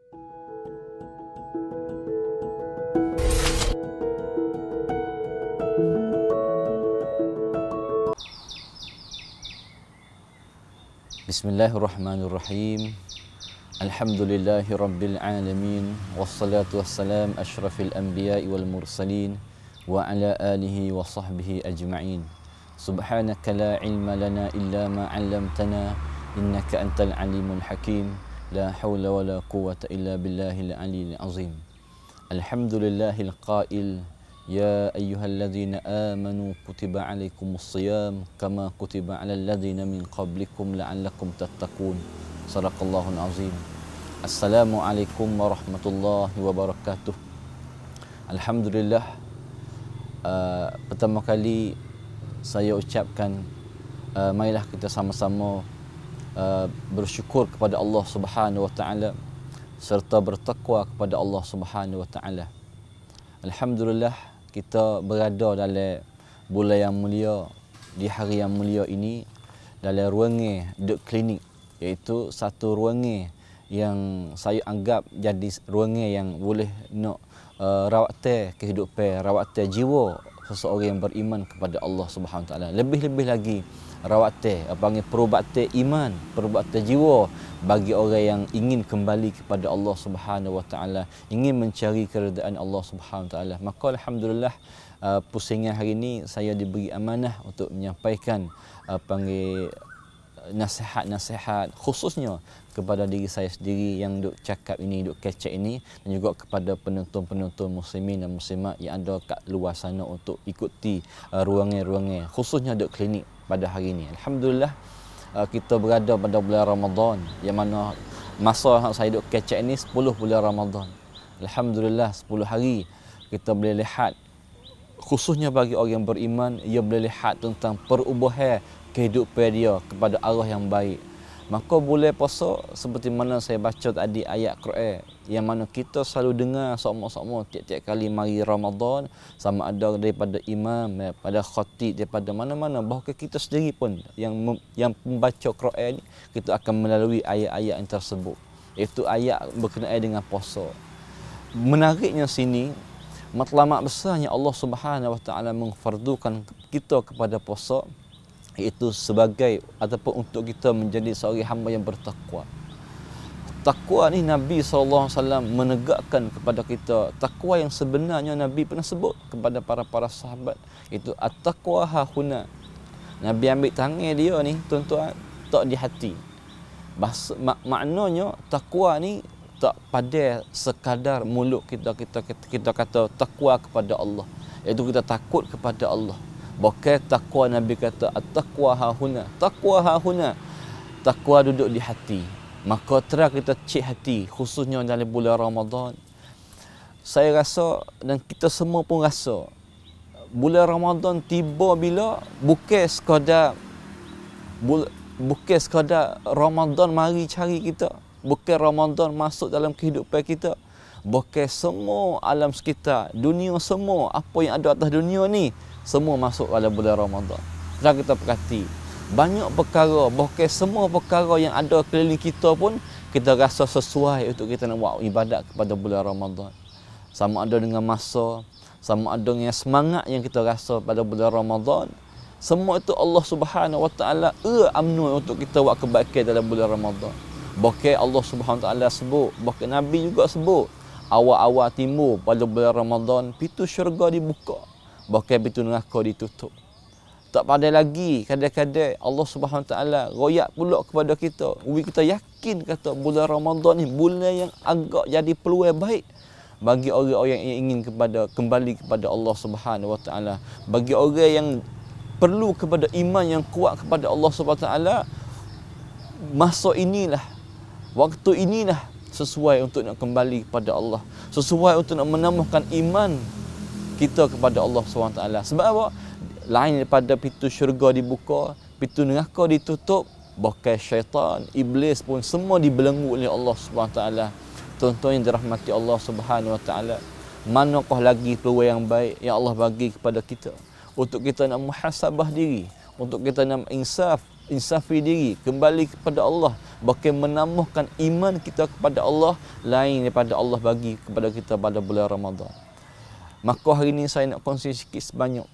Bismillahirrahmanirrahim. Alhamdulillahi rabbil alamin. Wassalatu wassalam asyrafil anbiya'i wal mursalin wa ala alihi wa sahbihi ajma'in. Subhanaka la ilma lana illa ma 'allamtana innaka antal alimul hakim. La haula wa la quwwata illa billahil aliyyil azim. Alhamdulillahil qail ya ayyuhalladzina amanu kutiba alaikumus shiyam kama kutiba alal ladzina min qablikum la'allakum tattaqun. Shadaqallahul azim. Assalamualaikum warahmatullahi wabarakatuh. Alhamdulillah, pertama kali saya ucapkan marilah kita sama-sama bersyukur kepada Allah Subhanahu wa taala serta bertakwa kepada Allah Subhanahu wa taala. Alhamdulillah, kita berada dalam bulan yang mulia, di hari yang mulia ini, dalam ruangan dek klinik, iaitu satu ruangan yang saya anggap jadi ruangan yang boleh nak rawat kehidupan, rawat jiwa seseorang yang beriman kepada Allah Subhanahu Wa Taala. Lebih-lebih lagi rawat panggil perubatan iman, perubatan jiwa bagi orang yang ingin kembali kepada Allah Subhanahu Wa Taala, ingin mencari keredaan Allah Subhanahu Wa Taala. Maka alhamdulillah, pusingan hari ini saya diberi amanah untuk menyampaikan panggil nasihat-nasihat khususnya kepada diri saya sendiri yang duk cakap ini, duk kecek ini, dan juga kepada penonton-penonton muslimin dan muslimat yang ada kat luar sana untuk ikuti ruangan-ruangan khususnya duk klinik pada hari ini. Alhamdulillah, kita berada pada bulan Ramadan, yang mana masa saya duk kecek ini 10 bulan Ramadan. Alhamdulillah, 10 hari kita boleh lihat, khususnya bagi orang yang beriman, ia boleh lihat tentang perubahan kehidupan dia kepada arah yang baik. Maka bulan puasa, seperti mana saya baca tadi ayat Quran, yang mana kita selalu dengar sama-sama tiap-tiap kali mari Ramadan, sama ada daripada imam, daripada khatib, daripada mana-mana, bahawa kita sendiri pun yang membaca Quran, kita akan melalui ayat-ayat yang tersebut, iaitu ayat berkenaan dengan puasa. Menariknya sini, matlamat besarnya Allah Subhanahu Wa Taala mengfardukan kita kepada puasa, iaitu sebagai ataupun untuk kita menjadi seorang hamba yang bertakwa. Takwa ni Nabi SAW menegakkan kepada kita takwa yang sebenarnya Nabi pernah sebut kepada para sahabat, itu at-taqwa hahuna. Nabi ambil tangan dia ni, tuan-tuan, tak di hati. Maknanya takwa ni tak pada sekadar mulut kita kata takwa kepada Allah, iaitu kita takut kepada Allah. Bukan takwa, Nabi kata at-taqwa hahuna. Takwa hahuna, takwa duduk di hati. Maka terang kita cek hati, khususnya dalam bulan Ramadan. Saya rasa dan kita semua pun rasa bulan Ramadan tiba bila bukan sekadar Ramadan mari cari kita, bukan Ramadan masuk dalam kehidupan kita, bukan semua alam sekitar, dunia semua, apa yang ada atas dunia ni semua masuk dalam bulan Ramadan. Kalau kita perhati, banyak perkara, bahkan semua perkara yang ada keliling kita pun kita rasa sesuai untuk kita nak buat ibadat kepada bulan Ramadan. Sama ada dengan masa, sama ada dengan semangat yang kita rasa pada bulan Ramadan. Semua itu Allah Subhanahu Wa Taala amnu untuk kita buat kebaikan dalam bulan Ramadan. Bahkan Allah Subhanahu Wa Taala sebut, bahkan Nabi juga sebut, awal-awal timur pada bulan Ramadan, pintu syurga dibuka, bahkan pintu neraka ditutup. Tak pandai lagi, kadang-kadang Allah Subhanahu Wa Taala royak pula kepada kita, kita yakin kata bulan Ramadan ni bulan yang agak jadi peluang baik bagi orang-orang yang ingin kembali kepada Allah Subhanahu Wa Taala, bagi orang yang perlu kepada iman yang kuat kepada Allah Subhanahu Wa Taala. Masa inilah, waktu inilah sesuai untuk nak kembali kepada Allah, sesuai untuk nak menambahkan iman kita kepada Allah SWT. Sebab apa? Lain daripada pintu syurga dibuka, pintu neraka ditutup, bahkan syaitan, iblis pun semua dibelenggu oleh Allah SWT. Tuan-tuan yang dirahmati Allah SWT, manakah lagi peluang yang baik yang Allah bagi kepada kita untuk kita nak muhasabah diri, untuk kita nak insaf insafi diri, kembali kepada Allah, bahkan menambahkan iman kita kepada Allah lain daripada Allah bagi kepada kita pada bulan Ramadan. Maka hari ini saya nak kongsi sikit sebanyak.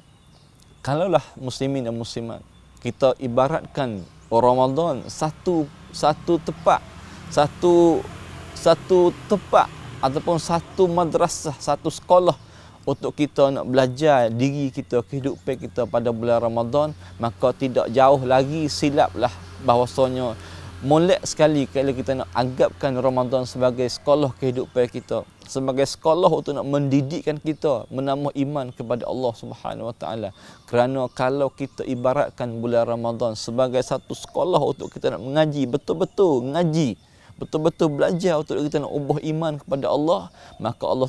Kalaulah muslimin dan muslimat, kita ibaratkan Ramadan satu tempat ataupun satu madrasah, satu sekolah untuk kita nak belajar diri kita, kehidupan kita pada bulan Ramadan, maka tidak jauh lagi silaplah bahawasanya molek sekali kalau kita nak anggapkan Ramadan sebagai sekolah kehidupan kita, sebagai sekolah untuk nak mendidikkan kita menambah iman kepada Allah Subhanahu Wa Taala. Kerana kalau kita ibaratkan bulan Ramadan sebagai satu sekolah untuk kita nak mengaji, betul-betul mengaji, betul-betul belajar untuk kita nak ubah iman kepada Allah, maka Allah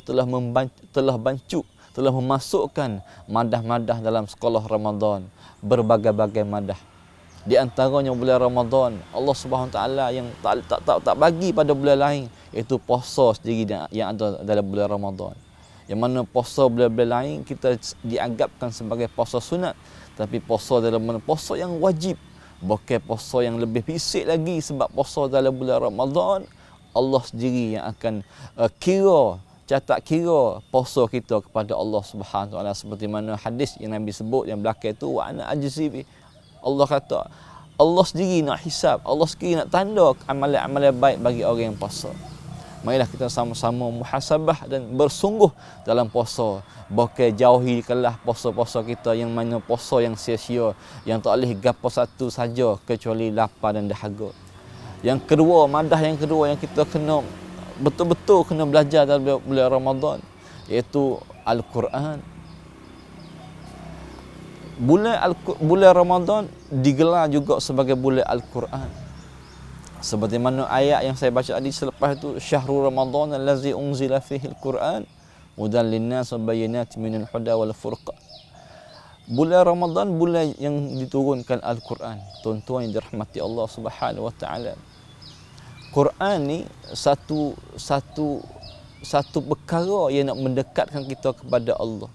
telah memasukkan madah-madah dalam sekolah Ramadan, berbagai-bagai madah. Di antaranya bulan Ramadan, Allah Subhanahu Taala yang tak bagi pada bulan lain, iaitu puasa sendiri yang ada dalam bulan Ramadan. Yang mana puasa bulan-bulan lain kita dianggapkan sebagai puasa sunat, tapi puasa dalam mana puasa yang wajib, bukan puasa yang lebih bisik lagi, sebab puasa dalam bulan Ramadan Allah sendiri yang akan catat kira puasa kita kepada Allah Subhanahu Taala, seperti mana hadis yang Nabi sebut yang belakang itu, wa ana ajzi bi. Allah kata Allah sendiri nak hisab, Allah sendiri nak tanda amalan-amalan baik bagi orang yang puasa. Marilah kita sama-sama muhasabah dan bersungguh dalam puasa. Bukan jauhikanlah puasa-puasa kita yang mana puasa yang sia-sia, yang tak boleh gapo satu saja kecuali lapar dan dahaga. Yang kedua, madah yang kedua yang kita kena betul-betul kena belajar dalam bulan Ramadan, iaitu Al-Quran. Bulan Ramadan digelar juga sebagai bulan Al-Quran. Seperti mana ayat yang saya baca tadi selepas itu, Syahrul Ramadan allazi unzila fihi al-Quran hudan linnas wa bayyinatin minal huda wal furqan. Bulan Ramadan bulan yang diturunkan Al-Quran. Tuan-tuan yang dirahmati Allah Subhanahu Wa Taala. Quran ni satu perkara yang nak mendekatkan kita kepada Allah.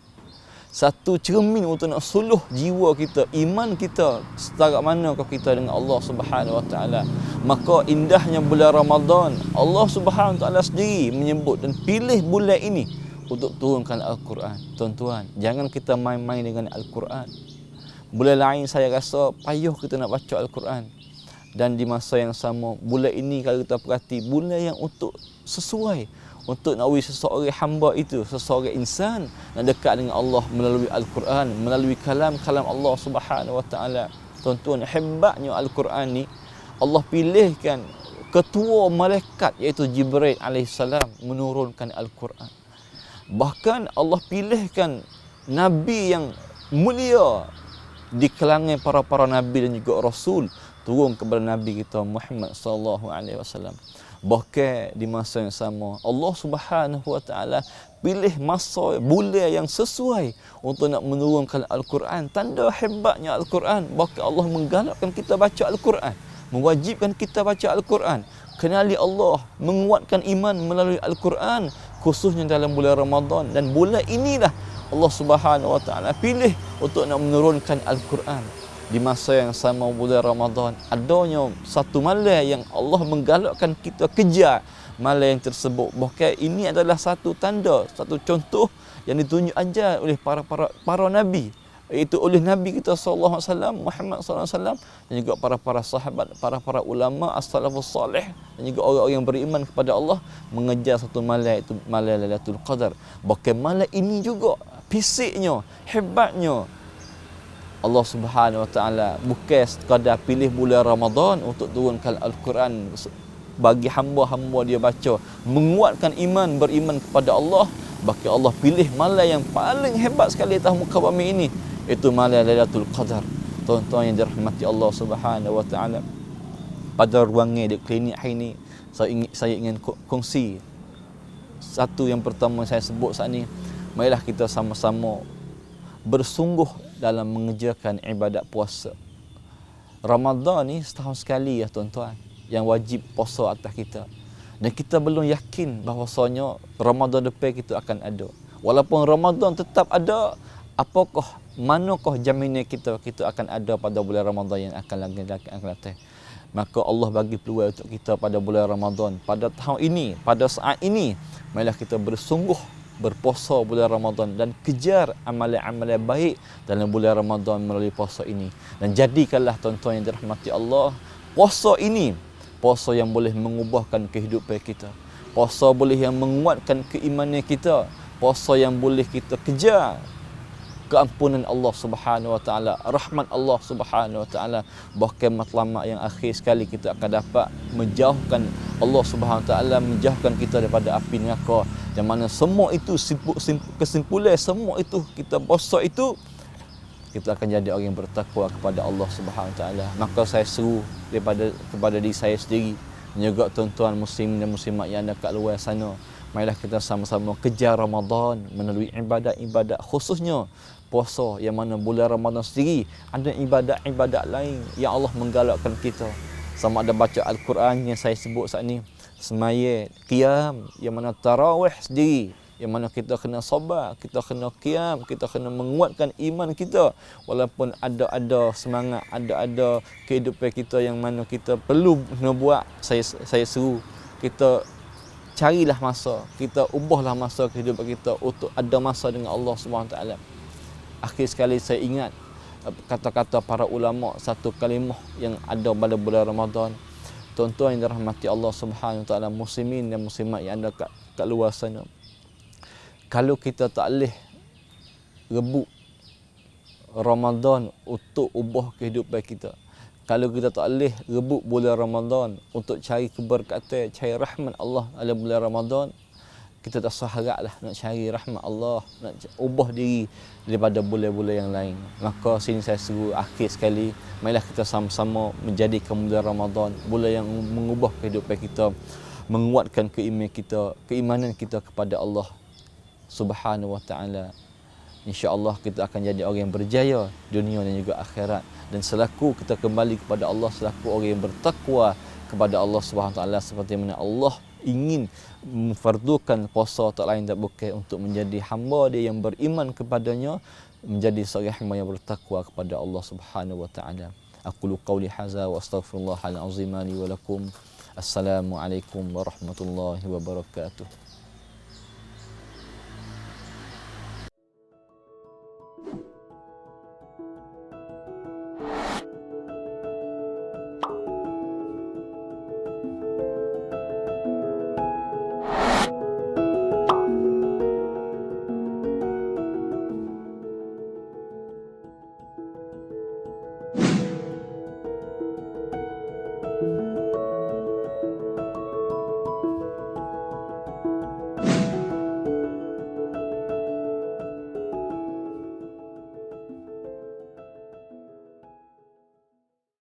Satu cermin untuk nak suluh jiwa kita, iman kita setakat manakah kita dengan Allah Subhanahu Wa Taala. Maka indahnya bulan Ramadan, Allah Subhanahu Wa Taala sendiri menyebut dan pilih bulan ini untuk turunkan Al-Quran. Tuan-tuan, jangan kita main-main dengan Al-Quran. Bulan lain saya rasa payah kita nak baca Al-Quran. Dan di masa yang sama, bulan ini kalau kita perhati, bulan yang untuk sesuai untuk nak bagi seseorang hamba itu, seseorang insan nak dekat dengan Allah melalui Al-Quran, melalui kalam Allah Subhanahu Wa Taala. Tuan-tuan, hebatnya Al-Quran ni, Allah pilihkan ketua malaikat iaitu Jibril alaihissalam menurunkan Al-Quran. Bahkan Allah pilihkan nabi yang mulia di kalangan para nabi dan juga rasul turun kepada nabi kita Muhammad sallallahu alaihi wasallam. Bahkan di masa yang sama, Allah Subhanahu Wa Taala pilih masa bulan yang sesuai untuk nak menurunkan Al-Quran. Tanda hebatnya Al-Quran, bahkan Allah menggalakkan kita baca Al-Quran, mewajibkan kita baca Al-Quran, kenali Allah, menguatkan iman melalui Al-Quran, khususnya dalam bulan Ramadan. Dan bulan inilah Allah Subhanahu Wa Taala pilih untuk nak menurunkan Al-Quran. Di masa yang sama bulan Ramadan, adanya satu malam yang Allah menggalakkan kita kejar malam yang tersebut. Bahkan ini adalah satu tanda, satu contoh yang ditunjuk ajar oleh para nabi, iaitu oleh Nabi kita sallallahu alaihi wasallam Muhammad sallallahu alaihi wasallam, dan juga para sahabat, para ulama as-salafus salih, dan juga orang-orang yang beriman kepada Allah mengejar satu malam, iaitu malam Lailatul Qadar. Bahkan malam ini juga fisiknya, hebatnya Allah Subhanahu Wa Taala bukan sekadar pilih bulan Ramadan untuk turunkan Al-Quran bagi hamba-hamba dia baca, menguatkan iman, beriman kepada Allah. Bahkan Allah pilih malam yang paling hebat sekali atas muka bumi ini, iaitu malam Lailatul Qadar. Tuan-tuan yang dirahmati Allah Subhanahu Wa Taala, pada ruangan di klinik hari ini saya ingin kongsi satu yang pertama saya sebut saat ini. Marilah kita sama-sama bersungguh dalam mengerjakan ibadat puasa. Ramadan ni setahun sekali ya tuan-tuan yang wajib puasa atas kita. Dan kita belum yakin bahawasanya Ramadan depan kita akan ada. Walaupun Ramadan tetap ada, manakah jaminan kita akan ada pada bulan Ramadan yang akan datang. Maka Allah bagi peluang untuk kita pada bulan Ramadan, pada tahun ini, pada saat ini. Marilah kita bersungguh berpuasa bulan Ramadan dan kejar amalan-amalan baik dalam bulan Ramadan melalui puasa ini. Dan jadikanlah tuan-tuan yang dirahmati Allah, puasa ini puasa yang boleh mengubahkan kehidupan kita. Puasa boleh yang menguatkan keimanan kita. Puasa yang boleh kita kejar keampunan Allah Subhanahu Wa Taala, rahmat Allah Subhanahu Wa Taala. Bahkan matlamat yang akhir sekali kita akan dapat menjauhkan Allah Subhanahu Wa Taala, menjauhkan kita daripada api neraka. Yang mana semua itu kesimpulan semua itu kita puasa itu kita akan jadi orang yang bertakwa kepada Allah Subhanahu Wa Taala. Maka saya seru kepada diri saya sendiri dan juga tuan-tuan muslim dan muslimat yang ada kat luar sana, marilah kita sama-sama kejar Ramadan melalui ibadat-ibadat, khususnya puasa, yang mana bulan Ramadan sendiri ada ibadat-ibadat lain yang Allah menggalakkan kita. Sama ada baca Al-Quran yang saya sebut saat ni, semaya, qiyam, yang mana tarawih sendiri, yang mana kita kena sabar, kita kena qiyam, kita kena menguatkan iman kita. Walaupun ada semangat, ada kehidupan kita yang mana kita perlu kena buat, saya seru kita carilah masa, kita ubahlah masa kehidupan kita untuk ada masa dengan Allah Subhanahu Taala. Akhir sekali saya ingat kata-kata para ulama, satu kalimah yang ada pada bulan Ramadan. Tuan-tuan yang dirahmati Allah Subhanahu Taala, muslimin dan muslimat yang ada kat luar sana. Kalau kita tak boleh rebut Ramadan untuk ubah kehidupan kita, kalau kita tak boleh rebut bulan Ramadan untuk cari keberkatan, cari rahmat Allah dalam bulan Ramadan, kita tak usah haraplah nak cari rahmat Allah, nak ubah diri daripada bulan-bulan yang lain. Maka sini saya seru akhir sekali, marilah kita sama-sama menjadikan bulan Ramadan bulan yang mengubah kehidupan kita, menguatkan keimanan kita kepada Allah Subhanahu Wa Taala. InsyaAllah kita akan jadi orang yang berjaya dunia dan juga akhirat. Dan selaku kita kembali kepada Allah, selaku orang yang bertakwa kepada Allah Subhanahu Wa Taala, seperti mana Allah ingin memfardukan puasa tak lain tak bukan untuk menjadi hamba dia yang beriman kepadanya, menjadi seorang hamba yang bertakwa kepada Allah Subhanahu Wa Taala. Aqulu qawli hadza wa astaghfirullahal azim li wa lakum. Assalamualaikum warahmatullahi wabarakatuh.